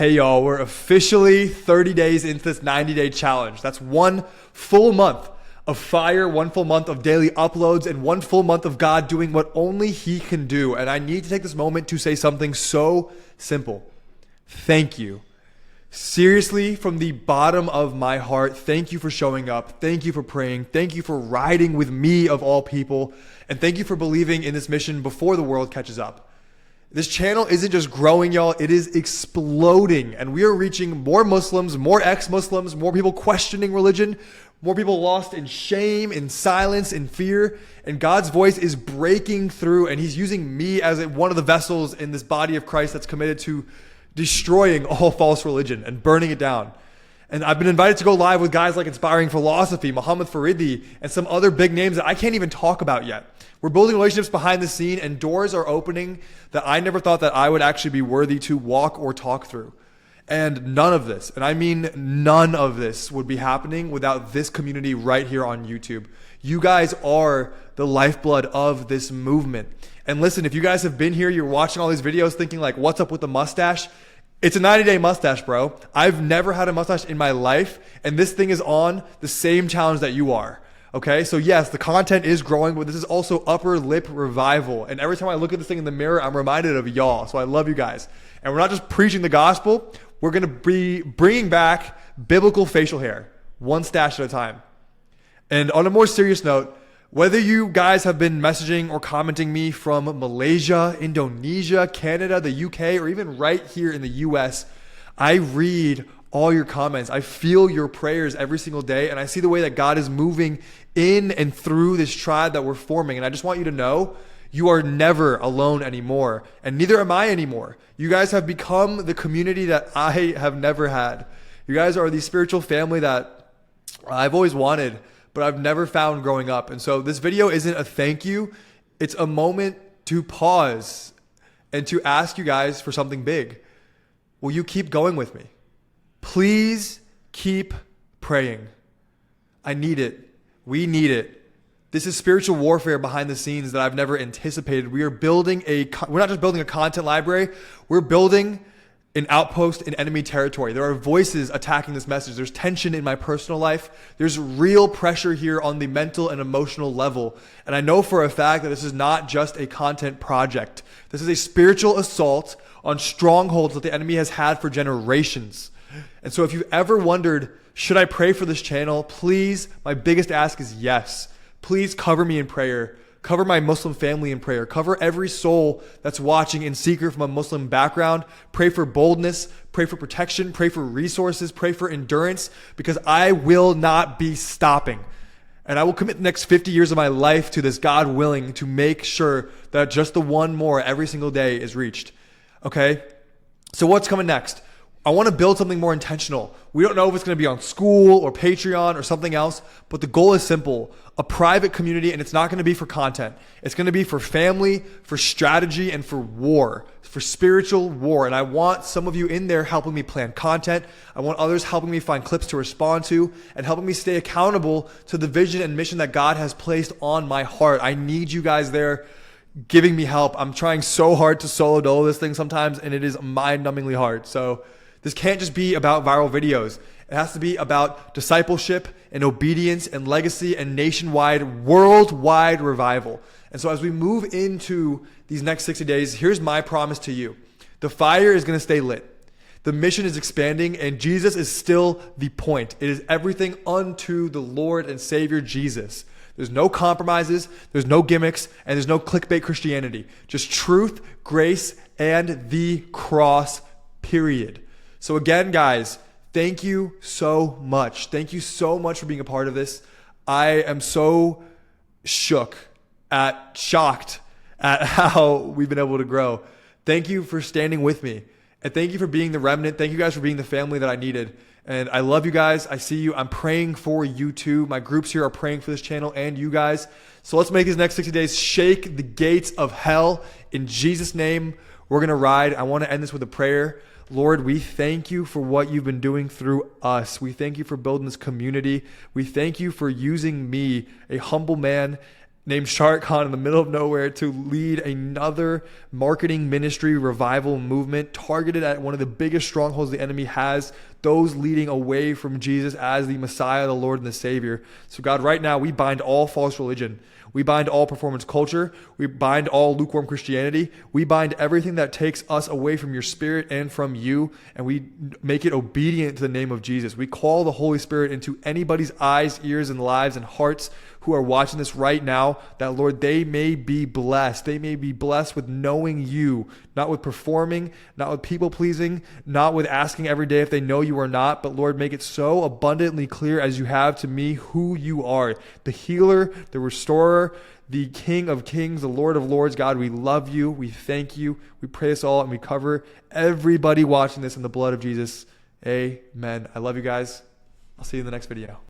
Hey y'all, we're officially 30 days into this 90-day challenge. That's 1 full month of fire, 1 full month of daily uploads, and 1 full month of God doing what only He can do. And I need to take this moment to say something so simple. Thank you. Seriously, from the bottom of my heart, thank you for showing up. Thank you for praying. Thank you for riding with me of all people. And thank you for believing in this mission before the world catches up. This channel isn't just growing, y'all. It is exploding. And we are reaching more Muslims, more ex-Muslims, more people questioning religion, more people lost in shame, in silence, in fear. And God's voice is breaking through. And He's using me as one of the vessels in this body of Christ that's committed to destroying all false religion and burning it down. And I've been invited to go live with guys like Inspiring Philosophy, Muhammad Faridi, and some other big names that I can't even talk about yet. We're building relationships behind the scene, and doors are opening that I never thought that I would actually be worthy to walk or talk through. And none of this, and I mean none of this, would be happening without this community right here on YouTube. You guys are the lifeblood of this movement. And listen, if you guys have been here, you're watching all these videos thinking like, what's up with the mustache? It's a 90-day mustache, bro. I've never had a mustache in my life, and this thing is on the same challenge that you are. Okay, so yes, the content is growing, but this is also upper lip revival. And every time I look at this thing in the mirror, I'm reminded of y'all. So I love you guys. And we're not just preaching the gospel. We're going to be bringing back biblical facial hair, 1 stash at a time. And on a more serious note, whether you guys have been messaging or commenting me from Malaysia, Indonesia, Canada, the UK, or even right here in the US, I read all your comments. I feel your prayers every single day, and I see the way that God is moving in and through this tribe that we're forming. And I just want you to know, you are never alone anymore, and neither am I anymore. You guys have become the community that I have never had. You guys are the spiritual family that I've always wanted, but I've never found growing up. And so this video isn't a thank you. It's a moment to pause and to ask you guys for something big. Will you keep going with me? Please keep praying. I need it. We need it. This is spiritual warfare behind the scenes that I've never anticipated. We're not just building a content library. We're building an outpost in enemy territory. There are voices attacking this message. There's tension in my personal life. There's real pressure here on the mental and emotional level. And I know for a fact that this is not just a content project. This is a spiritual assault on strongholds that the enemy has had for generations. And so if you've ever wondered, should I pray for this channel? Please, my biggest ask is yes. Please cover me in prayer. Cover my Muslim family in prayer. Cover every soul that's watching in secret from a Muslim background. Pray for boldness. Pray for protection. Pray for resources. Pray for endurance, because I will not be stopping. And I will commit the next 50 years of my life to this, God willing, to make sure that just the one more every single day is reached. Okay? So what's coming next? I want to build something more intentional. We don't know if it's going to be on Skool or Patreon or something else, but the goal is simple. A private community, and it's not going to be for content. It's going to be for family, for strategy, and for war, for spiritual war. And I want some of you in there helping me plan content. I want others helping me find clips to respond to and helping me stay accountable to the vision and mission that God has placed on my heart. I need you guys there giving me help. I'm trying so hard to solo dolo this thing sometimes, and it is mind-numbingly hard. So this can't just be about viral videos. It has to be about discipleship and obedience and legacy and nationwide, worldwide revival. And so as we move into these next 60 days, here's my promise to you. The fire is going to stay lit. The mission is expanding, and Jesus is still the point. It is everything unto the Lord and Savior Jesus. There's no compromises, there's no gimmicks, and there's no clickbait Christianity. Just truth, grace, and the cross, period. So again, guys, thank you so much. Thank you so much for being a part of this. I am so shocked at how we've been able to grow. Thank you for standing with me. And thank you for being the remnant. Thank you guys for being the family that I needed. And I love you guys. I see you. I'm praying for you too. My groups here are praying for this channel and you guys. So let's make these next 60 days shake the gates of hell. In Jesus' name, we're going to ride. I want to end this with a prayer. Lord, we thank you for what you've been doing through us. We thank you for building this community. We thank you for using me, a humble man, named Shah Khan in the middle of nowhere to lead another marketing ministry revival movement targeted at one of the biggest strongholds the enemy has, those leading away from Jesus as the Messiah, the Lord, and the Savior. So God, right now we bind all false religion. We bind all performance culture. We bind all lukewarm Christianity. We bind everything that takes us away from your Spirit and from you, and we make it obedient to the name of Jesus. We call the Holy Spirit into anybody's eyes, ears, and lives and hearts who are watching this right now, that, Lord, they may be blessed. They may be blessed with knowing you, not with performing, not with people pleasing, not with asking every day if they know you or not, but Lord, make it so abundantly clear as you have to me who you are, the healer, the restorer, the King of Kings, the Lord of Lords. God, we love you. We thank you. We pray this all, and we cover everybody watching this in the blood of Jesus. Amen. I love you guys. I'll see you in the next video.